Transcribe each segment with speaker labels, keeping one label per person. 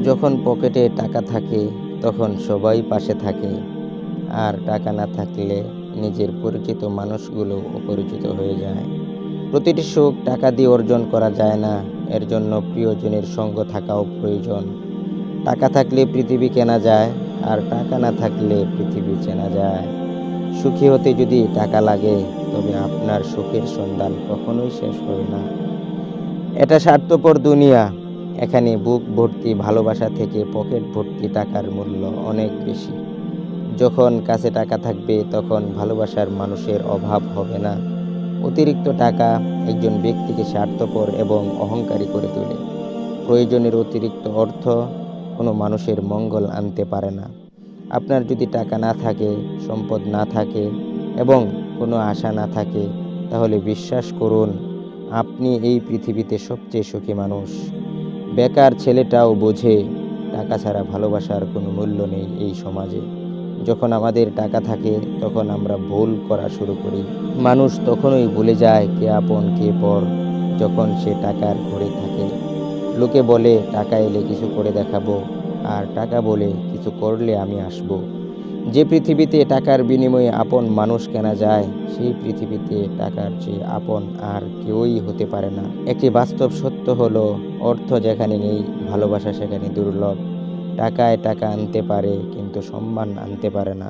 Speaker 1: যখন পকেটে টাকা থাকে তখন সবাই পাশে থাকে, আর টাকা না থাকলে নিজের পরিচিত মানুষগুলো অপরিচিত হয়ে যায়। প্রতিটি সুখ টাকা দিয়ে অর্জন করা যায় না, এর জন্য প্রিয়জনের সঙ্গ থাকাও প্রয়োজন। টাকা থাকলে পৃথিবী কেনা যায়, আর টাকা না থাকলে পৃথিবী চেনা যায়। সুখী হতে যদি টাকা লাগে, তবে আপনার সুখের সন্ধান কখনোই শেষ হবে না। এটা স্বার্থপর দুনিয়া, এখানে বুক ভর্তি ভালোবাসা থেকে পকেট ভর্তি টাকার মূল্য অনেক বেশি। যখন কাছে টাকা থাকবে তখন ভালোবাসার মানুষের অভাব হবে না। অতিরিক্ত টাকা একজন ব্যক্তিকে স্বার্থপর এবং অহংকারী করে তোলে। প্রয়োজনের অতিরিক্ত অর্থ কোনো মানুষের মঙ্গল আনতে পারে না। আপনার যদি টাকা না থাকে, সম্পদ না থাকে এবং কোনো আশা না থাকে, তাহলে বিশ্বাস করুন, আপনি এই পৃথিবীতে সবচেয়ে সুখী মানুষ। বেকার ছেলেটাও বোঝে টাকা ছাড়া ভালোবাসার কোনো মূল্য নেই এই সমাজে। যখন আমাদের টাকা থাকে তখন আমরা ভুল করা শুরু করি। মানুষ তখনই ভুলে যায় কে আপন কে পর, যখন সে টাকার ঘরে থাকে। লোকে বলে টাকা এলে কিছু করে দেখাবো, আর টাকা বলে কিছু করলে আমি আসবো। যে পৃথিবীতে টাকার বিনিময়ে আপন মানুষ কেনা যায়, সেই পৃথিবীতে টাকার চেয়ে আপন আর কেউই হতে পারে না। একটি বাস্তব সত্য হলো, অর্থ যেখানে নেই, ভালোবাসা সেখানে দুর্লভ। টাকায় টাকা আনতে পারে, কিন্তু সম্মান আনতে পারে না।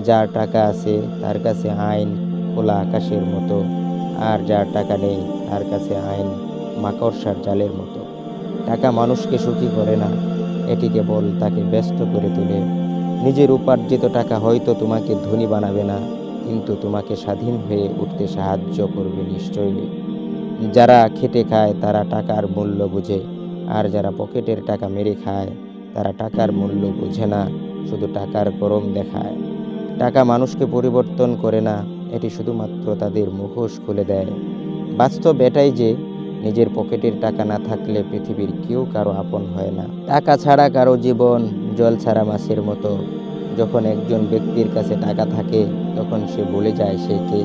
Speaker 1: যার টাকা আছে তার কাছে আইন খোলা আকাশের মতো, আর যার টাকা নেই তার কাছে আইন মাকড়সার জালের মতো। টাকা মানুষকে সুখী করে না, এটি কেবল তাকে ব্যস্ত করে তোলে। নিজের উপার্জিত টাকা হয়তো তোমাকে ধনী বানাবে না, কিন্তু তোমাকে স্বাধীন হয়ে উঠতে সাহায্য করবে নিশ্চয়ই। যারা খেটে খায় তারা টাকার মূল্য বোঝে, আর যারা পকেটের টাকা মেরে খায় তারা টাকার মূল্য বোঝে না, শুধু টাকার গরম দেখায়। টাকা মানুষকে পরিবর্তন করে না, এটি শুধুমাত্র তাদের মুখোশ খুলে দেয়। বাস্তব এটাই যে নিজের পকেটের টাকা না থাকলে পৃথিবীর কেউ কারো আপন হয় না। টাকা ছাড়া কারো জীবন জল ছাড়া মাছের মতো। যখন একজন ব্যক্তির কাছে টাকা থাকে তখন সে ভুলে যায় সে কে,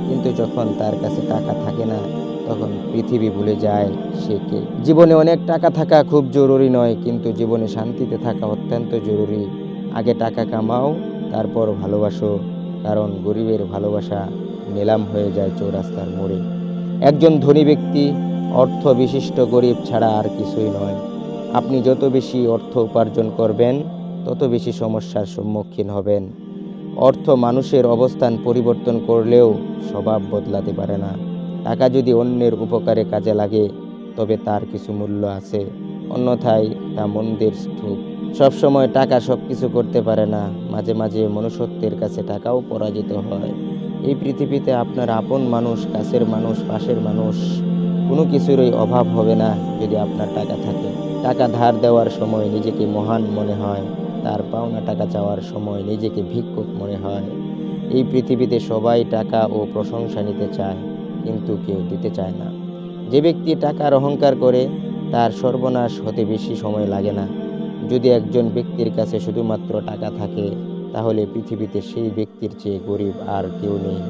Speaker 1: কিন্তু যখন তার কাছে টাকা থাকে না তখন পৃথিবী ভুলে যায় সে কে। জীবনে অনেক টাকা থাকা খুব জরুরি নয়, কিন্তু জীবনে শান্তিতে থাকা অত্যন্ত জরুরি। আগে টাকা কামাও, তারপর ভালোবাসো, কারণ গরিবের ভালোবাসা নিলাম হয়ে যায় চৌরাস্তার মোড়ে। একজন ধনী ব্যক্তি অর্থ বিশিষ্ট গরিব ছাড়া আর কিছুই নয়। আপনি যত বেশি অর্থ উপার্জন করবেন, তত বেশি সমস্যার সম্মুখীন হবেন। অর্থ মানুষের অবস্থান পরিবর্তন করলেও স্বভাব বদলাতে পারে না। টাকা যদি অন্যের উপকারে কাজে লাগে, তবে তার কিছু মূল্য আছে, অন্যথায় তা মন্দির স্তূপ। সবসময় টাকা সব কিছু করতে পারে না, মাঝে মাঝে মনুষ্যত্বের কাছে টাকাও পরাজিত হয়। এই পৃথিবীতে আপনার আপন মানুষ, কাছের মানুষ, পাশের মানুষ, কোনো কিছুরই অভাব হবে না যদি আপনার টাকা থাকে। টাকা ধার দেওয়ার সময় নিজেকে মহান মনে হয়, তার পাওনা টাকা চাওয়ার সময় নিজেকে ভিক্ষুক মনে হয়। এই পৃথিবীতে সবাই টাকা ও প্রশংসা নিতে চায়, কিন্তু কেউ দিতে চায় না। যে ব্যক্তি টাকার অহংকার করে, তার সর্বনাশ হতে বেশি সময় লাগে না। যদি একজন ব্যক্তির কাছে শুধুমাত্র টাকা থাকে, তাহলে পৃথিবীতে সেই ব্যক্তির চেয়ে গরিব আর কেউ নেই।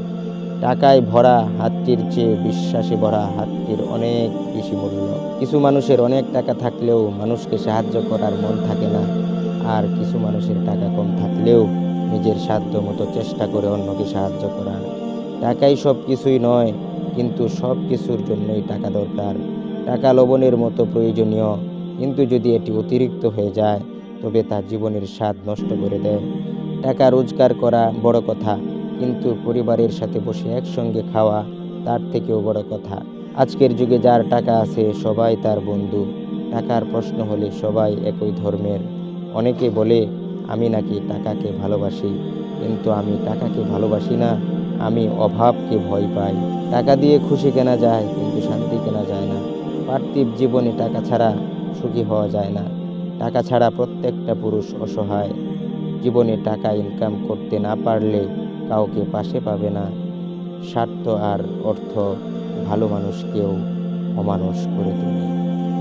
Speaker 1: টাকায় ভরা হাতটির চেয়ে বিশ্বাসে ভরা হাতটির অনেক বেশি মূল্য। কিছু মানুষের অনেক টাকা থাকলেও মানুষকে সাহায্য করার মন থাকে না, আর কিছু মানুষের টাকা কম থাকলেও নিজের সাধ্য মতো চেষ্টা করে অন্যকে সাহায্য করার। টাকাই সব কিছুই নয়, কিন্তু সব কিছুর জন্যই টাকা দরকার। টাকা লবণের মতো প্রয়োজনীয়, কিন্তু যদি এটি অতিরিক্ত হয়ে যায় তবে তা জীবনের স্বাদ নষ্ট করে দেয়। টাকা রোজগার করা বড় কথা, কিন্তু পরিবারের সাথে বসে একসঙ্গে খাওয়া তার থেকেও বড় কথা। আজকের যুগে যার টাকা আছে সবাই তার বন্ধু। টাকার প্রশ্ন হলে সবাই একই ধর্মের। অনেকে বলে আমি নাকি টাকাকে ভালোবাসি, কিন্তু আমি টাকাকে ভালোবাসি না, আমি অভাবকে ভয় পাই। টাকা দিয়ে খুশি কেনা যায়, কিন্তু শান্তি কেনা যায় না। পার্থিব জীবনে টাকা ছাড়া সুখী হওয়া যায় না। টাকা ছাড়া প্রত্যেকটা পুরুষ অসহায়। জীবনে টাকা ইনকাম করতে না পারলে কাউকে পাশে পাবে না। স্বার্থ আর অর্থ ভালো মানুষকেও অমানুষ করে তোলে।